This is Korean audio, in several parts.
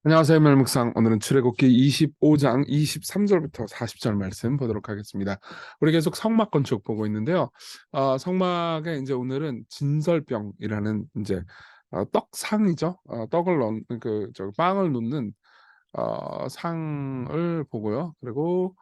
안녕하세요. 멜묵상. 오늘은 출애굽기 25장 23절부터 40절 말씀 보도록 하겠습니다. 우리 계속 성막 건축 보고 있는데요. 성막에 이제 오늘은 진설병이라는 이제 떡상이죠. 떡을 넣는 저 빵을 놓는 상을 보고요. 그리고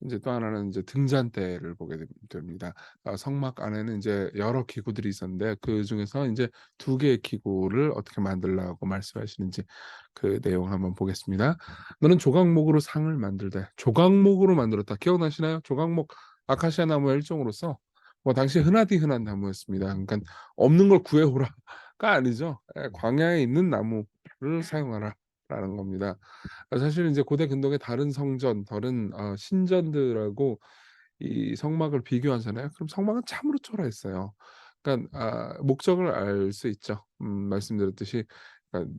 이제 또 하나는 이제 등잔대를 보게 됩니다. 성막 안에는 이제 여러 기구들이 있었는데 그 중에서 이제 두 개의 기구를 어떻게 만들라고 말씀하시는지 그 내용을 한번 보겠습니다. 너는 조각목으로 상을 만들되 조각목으로 만들었다. 기억나시나요? 조각목 아카시아 나무의 일종으로서 뭐 당시 흔하디 흔한 나무였습니다. 그러니까 없는 걸 구해오라가 아니죠. 광야에 있는 나무를 사용하라라는 겁니다. 사실 이제 고대 근동의 다른 성전, 다른 신전들하고 이 성막을 비교하잖아요. 그럼 성막은 참으로 초라했어요. 그러니까 목적을 알 수 있죠. 말씀드렸듯이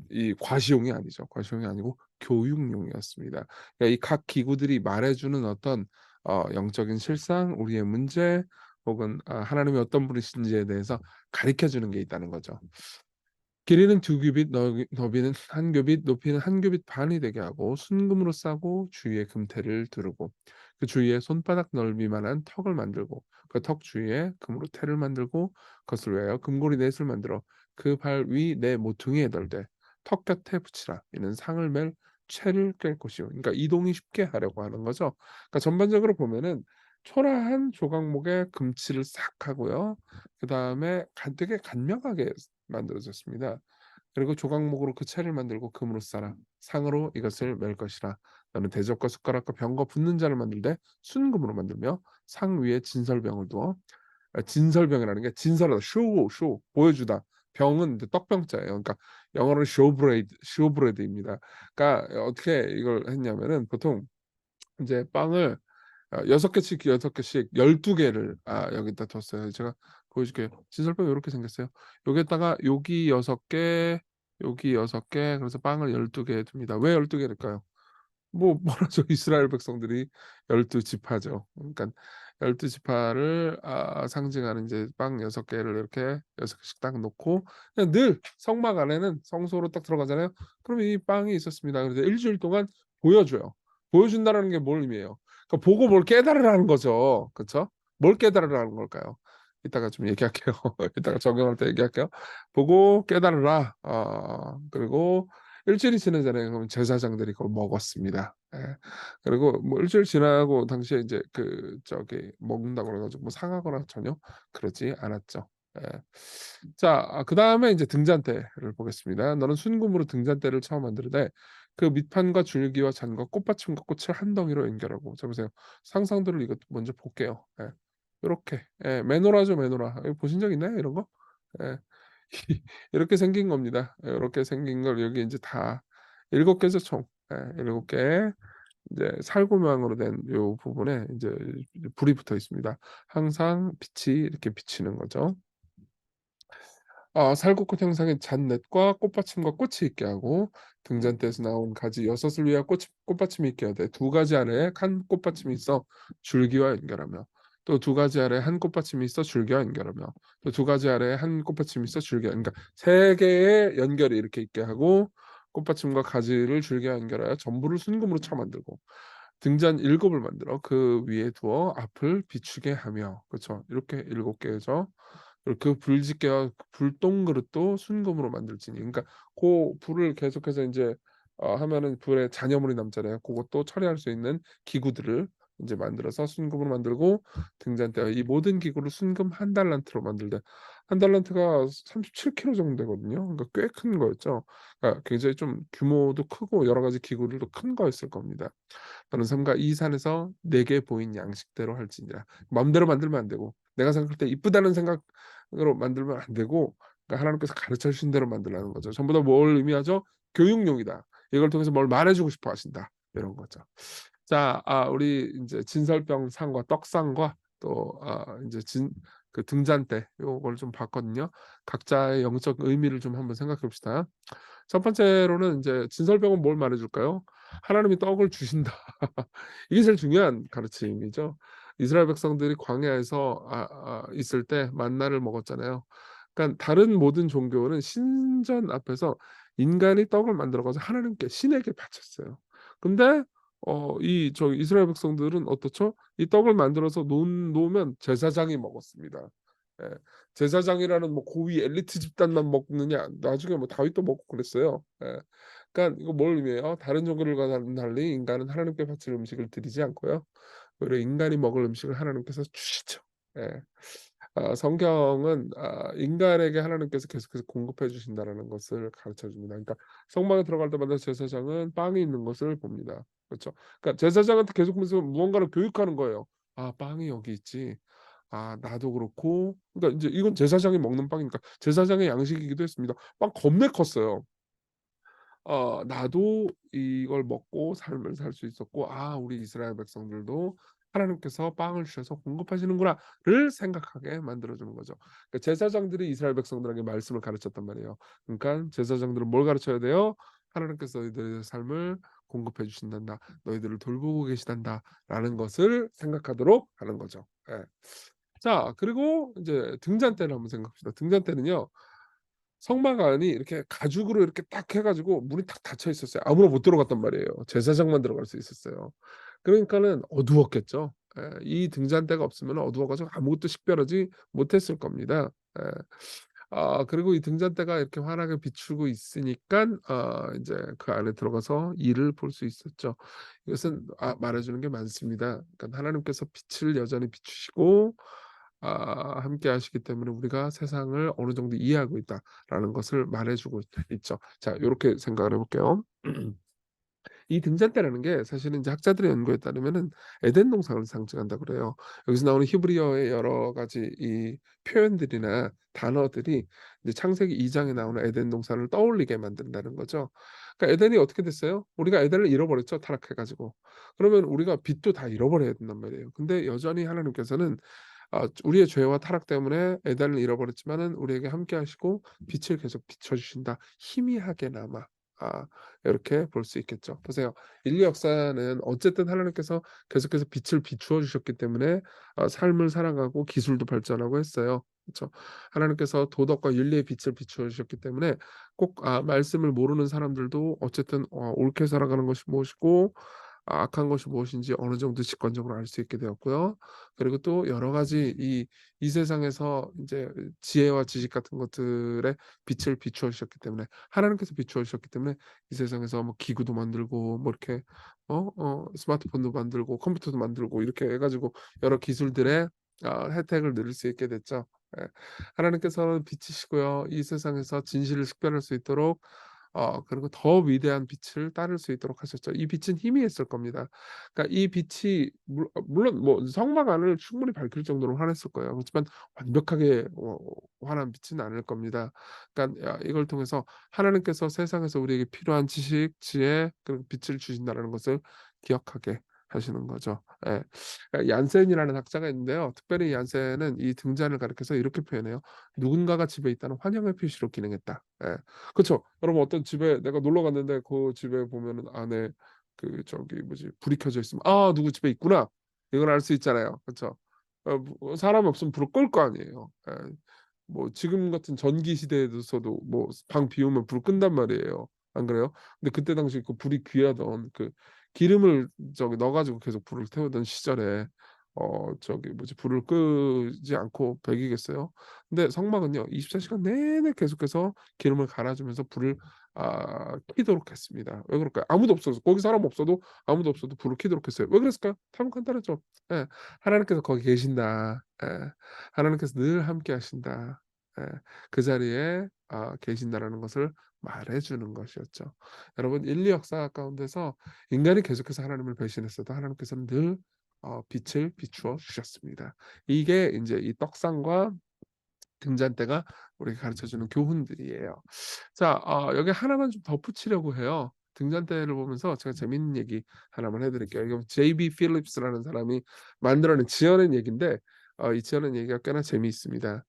이 과시용이 아니죠. 과시용이 아니고 교육용이었습니다. 그러니까 이 각 기구들이 말해주는 어떤 영적인 실상, 우리의 문제, 혹은 하나님이 어떤 분이신지에 대해서 가르쳐 주는 게 있다는 거죠. 길이는 2규빗, 너비는 1규빗, 높이는 1규빗 반이 되게 하고 순금으로 싸고 주위에 금테를 두르고 그 주위에 손바닥 넓이만한 턱을 만들고 그 턱 주위에 금으로 테를 만들고 그것을 위하여 금고리 넷을 만들어 그 발 위 네 모퉁이에 덜되 턱 곁에 붙이라. 이는 상을 맬 채를 꿰 것이요. 그러니까 이동이 쉽게 하려고 하는 거죠. 그러니까 전반적으로 보면은 초라한 조각목에 금칠을 싹 하고요. 그 다음에 되게 간명하게 만들어졌습니다. 그리고 조각목으로 그 채를 만들고 금으로 쌓아 상으로 이것을 맬 것이라. 너는 대접과 숟가락과 병과 붓는 자를 만들되 순금으로 만들며 상 위에 진설병을 두어. 진설병이라는 게 진설하다, 쇼 보여주다. 병은 이제 떡병자예요. 그러니까 영어로는 쇼브레드입니다. 그러니까 어떻게 이걸 했냐면은 보통 이제 빵을 6개씩 12개를 여기다 뒀어요. 제가 보여줄게요. 진설병이 이렇게 생겼어요. 여기에다가 여기 6개, 여기 6개, 그래서 빵을 12개 둡니다. 왜 12개일까요? 뭐 뭐라죠? 이스라엘 백성들이 12지파죠. 그러니까 12지파를 상징하는 이제 빵 6개를 이렇게 6개씩 딱 놓고 그냥 늘 성막 안에는 성소로 딱 들어가잖아요. 그럼 이 빵이 있었습니다. 그래서 일주일 동안 보여줘요. 보여준다라는 게 뭘 의미해요? 그러니까 보고 뭘 깨달으라는 거죠. 그렇죠? 뭘 깨달으라는 걸까요? 이따가 좀 얘기할게요. 이따가 적용할 때 얘기할게요. 보고 깨달으라. 그리고 일주일이 지나잖아요. 그럼 제사장들이 그걸 먹었습니다. 예. 그리고 뭐 일주일 지나고 당시에 이제 그 저기 먹는다고 그래가지고 뭐 상하거나 전혀 그러지 않았죠. 예. 자, 그다음에 이제 등잔대를 보겠습니다. 너는 순금으로 등잔대를 처음 만드는데 그 밑판과 줄기와 잔과 꽃받침과 꽃을 한 덩이로 연결하고. 자 보세요. 상상들을 이것 먼저 볼게요. 예. 요렇게. 예. 메노라죠, 메노라. 이거 보신 적 있나요? 이런 거? 예. 이렇게 생긴 겁니다. 이렇게 생긴 걸 여기 이제 다 7개죠, 총. 예, 7개. 이제 살구망으로 된 요 부분에 이제 불이 붙어 있습니다. 항상 빛이 이렇게 비치는 거죠. 살구꽃 형상의 잔넷과 꽃받침과 꽃이 있게 하고 등잔대에서 나온 가지 6을 위하여 꽃받침이 있게 하되 두 가지 아래에 한 꽃받침이 있어 줄기와 연결하며 또 두 가지 아래에 한 꽃받침이 있어 줄기와 연결하며 또 두 가지 아래에 한 꽃받침이 있어 줄기와 그러니까 세 개의 연결이 이렇게 있게 하고 꽃받침과 가지를 줄기와 연결하여 전부를 순금으로 쳐 만들고 등잔 7을 만들어 그 위에 두어 앞을 비추게 하며 그렇죠. 이렇게 7개죠. 그리고 그 불집게와 불똥 그릇도 순금으로 만들지니. 그러니까 그 불을 계속해서 이제 하면은 불에 잔여물이 남잖아요. 그것도 처리할 수 있는 기구들을 이제 만들어서 순금으로 만들고 등잔대 이 모든 기구를 순금 한 달란트로 만들되 한 달란트가 37kg 정도 되거든요. 그러니까 꽤 큰 거였죠. 그러니까 굉장히 좀 규모도 크고 여러 가지 기구들도 큰 거였을 겁니다. 너는 삼가 이 산에서 내게 보인 양식대로 할지니라. 마음대로 만들면 안 되고 내가 생각할 때 이쁘다는 생각으로 만들면 안 되고 그러니까 하나님께서 가르쳐 주신 대로 만들라는 거죠. 전부 다 뭘 의미하죠? 교육용이다. 이걸 통해서 뭘 말해주고 싶어 하신다. 이런 거죠. 자, 우리 이제 진설병 상과 떡상과 또 이제 그 등잔대 요걸 좀 봤거든요. 각자의 영적 의미를 좀 한번 생각해 봅시다. 첫 번째로는 이제 진설병은 뭘 말해줄까요? 하나님이 떡을 주신다. 이게 제일 중요한 가르침이죠. 이스라엘 백성들이 광야에서 있을 때 만나를 먹었잖아요. 그러니까 다른 모든 종교는 신전 앞에서 인간이 떡을 만들어 가지고 하나님께 신에게 바쳤어요. 근데 이 이스라엘 백성들은 어떻죠? 이 떡을 만들어서 놓으면 제사장이 먹었습니다. 예. 제사장이라는 뭐 고위 엘리트 집단만 먹느냐, 나중에 뭐 다윗도 먹고 그랬어요. 예. 그러니까 이거 뭘 의미해요? 다른 종교들과는 달리 인간은 하나님께 바칠 음식을 드리지 않고요. 오히려 인간이 먹을 음식을 하나님께서 주시죠. 예. 성경은 인간에게 하나님께서 계속해서 공급해 주신다라는 것을 가르쳐 줍니다. 그러니까 성막에 들어갈 때마다 제사장은 빵이 있는 것을 봅니다. 그렇죠? 그러니까 제사장한테 계속해서 무언가를 교육하는 거예요. '아 빵이 여기 있지. 아 나도 그렇고.' 그러니까 인제 이건 제사장이 먹는 빵이니까 제사장의 양식이기도 했습니다. 빵 겁내 컸어요. '나도 이걸 먹고 삶을 살 수 있었고 우리 이스라엘 백성들도 하나님께서 빵을 주셔서 공급하시는구나.'를 생각하게 만들어 주는 거죠. 그러니까 제사장들이 이스라엘 백성들에게 말씀을 가르쳤단 말이에요. 그러니까 제사장들은 뭘 가르쳐야 돼요? 하나님께서 너희들의 삶을 공급해 주신단다. 너희들을 돌보고 계시단다라는 것을 생각하도록 하는 거죠. 예. 자, 그리고 인제 등잔대를 한번 생각합시다. 등잔대는요, 성막 안이 이렇게 가죽으로 이렇게 딱 해 가지고 문이 탁 닫혀 있었어요. 아무나 못 들어갔단 말이에요. 제사장만 들어갈 수 있었어요. 그러니까는 어두웠겠죠. 예. 이 등잔대가 없으면 어두워 가지고 아무것도 식별하지 못했을 겁니다. 예. 그리고 이 등잔대가 이렇게 환하게 비추고 있으니깐 인제 그 안에 들어가서 일을 볼 수 있었죠. 이것은 말해 주는 게 많습니다. 그러니까 하나님께서 빛을 여전히 비추시고 함께 하시기 때문에 우리가 세상을 어느 정도 이해하고 있다라는 것을 말해 주고 있죠. 자, 요렇게 생각을 해 볼게요. 이 등잔대라는 게 사실은 이제 학자들의 연구에 따르면은 에덴 동산을 상징한다 그래요. 여기서 나오는 히브리어의 여러 가지 이 표현들이나 단어들이 이제 창세기 2 장에 나오는 에덴 동산을 떠올리게 만든다는 거죠. 그러니까 에덴이 어떻게 됐어요? 우리가 에덴을 잃어버렸죠, 타락해 가지고. 그러면 우리가 빛도 다 잃어버려야 된단 말이에요. 근데 여전히 하나님께서는 우리의 죄와 타락 때문에 에덴을 잃어버렸지만은 우리에게 함께 하시고 빛을 계속 비춰 주신다. 희미하게나마. 아 이렇게 볼 수 있겠죠. 보세요. 인류 역사는 어쨌든 하나님께서 계속해서 빛을 비추어 주셨기 때문에 삶을 살아가고 기술도 발전하고 했어요. 그쵸. 하나님께서 도덕과 윤리의 빛을 비추어 주셨기 때문에 꼭 말씀을 모르는 사람들도 어쨌든 옳게 살아가는 것이 무엇이고 악한 것이 무엇인지 어느 정도 직관적으로 알 수 있게 되었고요. 그리고 또 여러 가지 이 세상에서 인제 지혜와 지식 같은 것들에 빛을 비추어 주셨기 때문에 하나님께서 비추어 주셨기 때문에 이 세상에서 뭐 기구도 만들고 뭐 이렇게 스마트폰도 만들고 컴퓨터도 만들고 이렇게 해 가지고 여러 기술들의 혜택을 누릴 수 있게 됐죠. 예. 하나님께서는 빛이시고요. 이 세상에서 진실을 식별할 수 있도록 그리고 더 위대한 빛을 따를 수 있도록 하셨죠. 이 빛은 희미했을 겁니다. 그러니까 이 빛이 물론 뭐 성막 안을 충분히 밝힐 정도로 환했을 거예요. 그렇지만 완벽하게 환한 빛은 아닐 겁니다. 그러니까 이걸 통해서 하나님께서 세상에서 우리에게 필요한 지식, 지혜 그리고 빛을 주신다라는 것을 기억하게 하시는 거죠. 예. 얀센이라는 학자가 있는데요. 특별히 얀센은 이 등잔을 가리켜서 이렇게 표현해요. "누군가가 집에 있다는 환영의 표시로 기능했다." 예. 그쵸. 여러분 어떤 집에 내가 놀러 갔는데 그 집에 보면은 안에 뭐지 불이 켜져 있으면 '아 누구 집에 있구나.' 이걸 알 수 있잖아요. 그쵸. 사람이 없으면 불을 끌 거 아니에요. 예. 뭐 지금 같은 전기 시대에서도 뭐 방 비우면 불 끈단 말이에요. 안 그래요? 근데 그때 당시 그 불이 귀하던 기름을 넣어 가지고 계속 불을 태우던 시절에 뭐지 불을 끄지 않고 배기겠어요? 근데 성막은요 24 시간 내내 계속해서 기름을 갈아 주면서 불을 켜도록 했습니다. 왜 그럴까요? 아무도 없어서 거기 사람 없어도 아무도 없어도 불을 켜도록 했어요. 왜 그랬을까요? 답은 간단하죠. 예. 하나님께서 거기 계신다. 예. 하나님께서 늘 함께 하신다. 예. 그 자리에 계신다라는 것을 말해 주는 것이었죠. 여러분 인류 역사 가운데서 인간이 계속해서 하나님을 배신했어도 하나님께서는 늘 빛을 비추어 주셨습니다. 이게 인제 이 떡상과 등잔대가 우리에게 가르쳐 주는 교훈들이에요. 자, 여기 하나만 좀 덧붙이려고 해요. 등잔대를 보면서 제가 재밌는 얘기 하나만 해 드릴게요. 이거 J.B. 필립스라는 사람이 지어낸 얘기인데 이 지어낸 얘기가 꽤나 재미있습니다.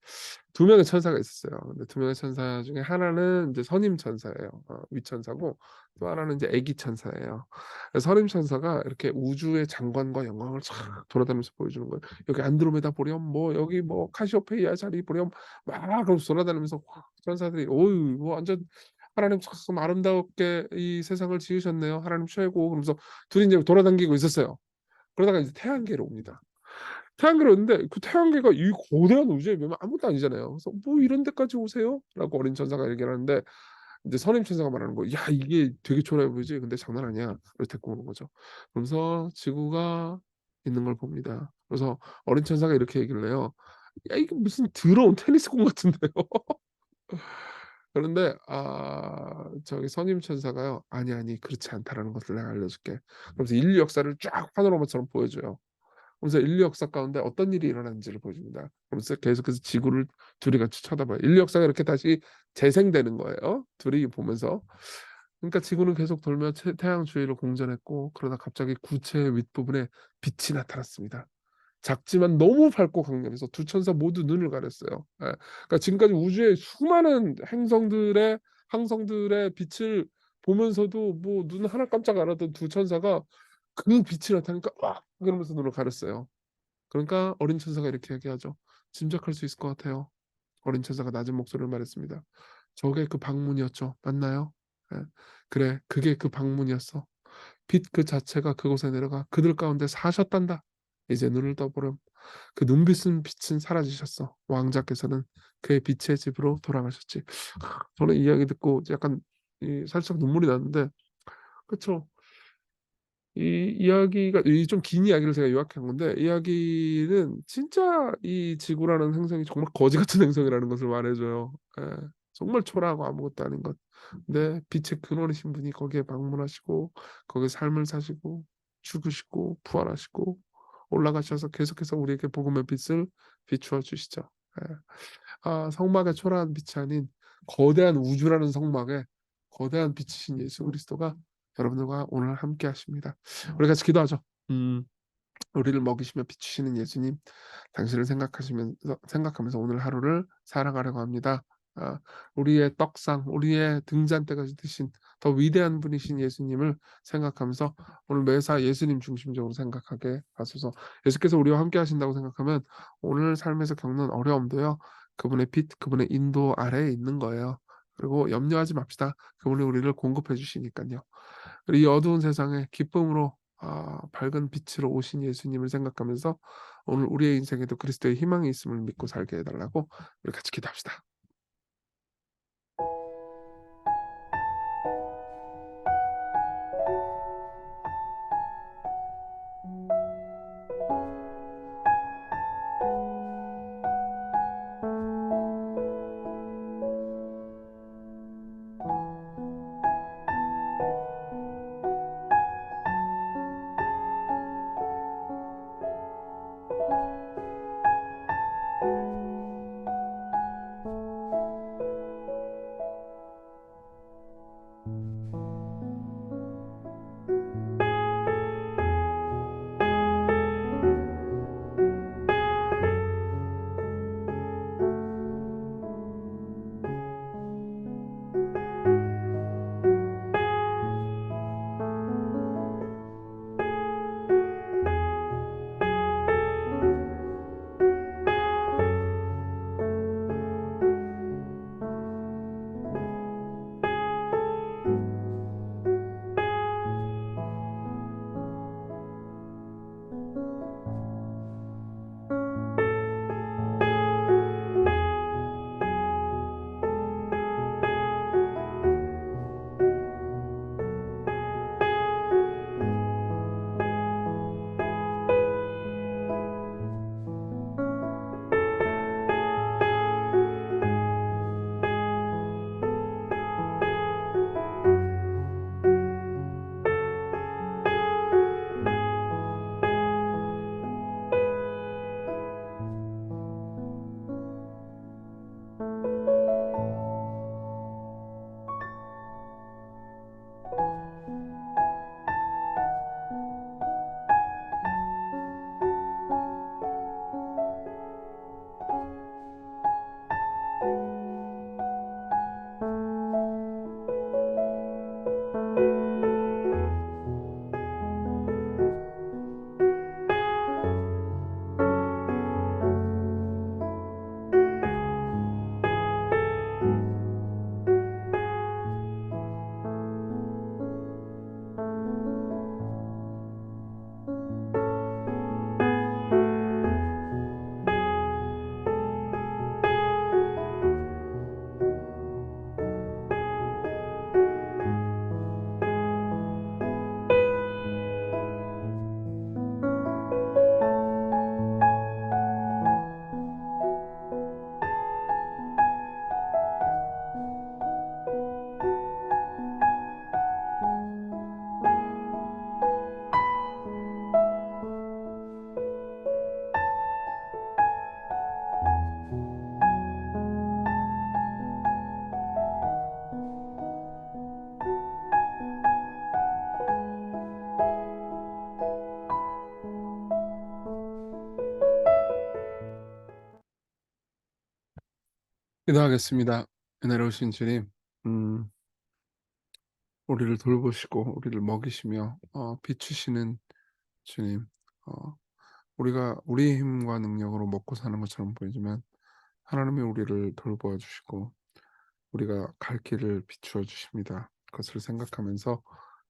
두 명의 천사가 있었어요. 근데 두 명의 천사 중에 하나는 이제 선임 천사예요. 위천사고 또 하나는 이제 애기 천사예요. 선임 천사가 이렇게 우주의 장관과 영광을 쫙 돌아다니면서 보여주는 거예요. 여기 안드로메다 보렴, 뭐 여기 뭐 카시오페이아 자리 보렴 막 그러면서 돌아다니면서 천사들이 어유 뭐 완전 하나님 참 아름답게 이 세상을 지으셨네요. 하나님 최고." 그러면서 둘이 인제 돌아다니고 있었어요. 그러다가 이제 태양계로 옵니다. 태양계로 오는데 그 태양계가 이 거대한 우주에 비하면 아무것도 아니잖아요. 그래서 "뭐 이런 데까지 오세요?"라고 어린 천사가 얘기를 하는데 인제 선임 천사가 말하는 거예요. "야 이게 되게 초라해 보이지? 근데 장난 아니야." 그래서 데리고 오는 거죠. 그러면서 지구가 있는 걸 봅니다. 그래서 어린 천사가 이렇게 얘기를 해요. "야 이게 무슨 더러운 테니스공 같은데요." 그런데 저기 선임 천사가요. "아니, 아니 그렇지 않다."라는 것을 내가 알려줄게. 그러면서 인류 역사를 쫙 파노라마처럼 보여줘요. 그래서 인류 역사 가운데 어떤 일이 일어났는지를 보여줍니다. 그러면서 계속해서 지구를 둘이 같이 쳐다봐요. 인류 역사가 이렇게 다시 재생되는 거예요, 둘이 보면서. 그러니까 지구는 계속 돌며 태양 주위를 공전했고 그러다 갑자기 구체의 윗부분에 빛이 나타났습니다. 작지만 너무 밝고 강렬해서 두 천사 모두 눈을 가렸어요. 예. 그러니까 지금까지 우주의 수많은 행성들의 항성들의 빛을 보면서도 뭐 눈 하나 깜짝 안 하던 두 천사가 그 빛이 나타나니까 "와!" 그러면서 눈을 가렸어요. 그러니까 어린 천사가 이렇게 얘기하죠. "짐작할 수 있을 것 같아요." 어린 천사가 낮은 목소리로 말했습니다. "저게 그 방문이었죠. 맞나요?" 예. "그래. 그게 그 방문이었어. 빛 그 자체가 그곳에 내려가 그들 가운데 사셨단다. 이제 눈을 떠보렴. 그 눈빛은 빛은 사라지셨어. 왕자께서는 그의 빛의 집으로 돌아가셨지." 저는 이 이야기 듣고 약간 살짝 눈물이 났는데 그쵸. 이 이야기가 이 좀 긴 이야기를 제가 요약한 건데 이야기는 진짜 이 지구라는 행성이 정말 거지 같은 행성이라는 것을 말해 줘요. 예. 정말 초라하고 아무것도 아닌 것. 근데 빛의 근원이신 분이 거기에 방문하시고 거기에 삶을 사시고 죽으시고 부활하시고 올라가셔서 계속해서 우리에게 복음의 빛을 비추어 주시죠. 예. 성막의 초라한 빛이 아닌 거대한 우주라는 성막에 거대한 빛이신 예수 그리스도가 여러분들과 오늘 함께 하십니다. 우리 같이 기도하죠. 우리를 먹이시며 비추시는 예수님, 당신을 생각하면서 오늘 하루를 살아가려고 합니다. 아, 우리의 떡상, 우리의 등잔대까지 드신 더 위대한 분이신 예수님을 생각하면서 오늘 매사 예수님 중심적으로 생각하게 하소서. 예수께서 우리와 함께 하신다고 생각하면 오늘 삶에서 겪는 어려움도요. 그분의 빛, 그분의 인도 아래에 있는 거예요. 그리고 염려하지 맙시다. 그분이 우리를 공급해 주시니까요. 이 어두운 세상에 기쁨으로 밝은 빛으로 오신 예수님을 생각하면서 오늘 우리의 인생에도 그리스도의 희망이 있음을 믿고 살게 해 달라고 우리 같이 기도합시다. 기도하겠습니다. 은혜로우신 주님, 음 우리를 돌보시고 우리를 먹이시며 비추시는 주님, 어 우리가 우리의 힘과 능력으로 먹고 사는 것처럼 보이지만 하나님이 우리를 돌보아 주시고 우리가 갈 길을 비추어 주십니다. 그것을 생각하면서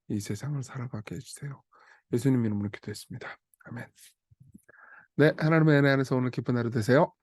이 세상을 살아가게 해 주세요. 예수님 이름으로 기도했습니다. 아멘. 네, 하나님의 은혜 안에서 오늘 기쁜 하루 되세요.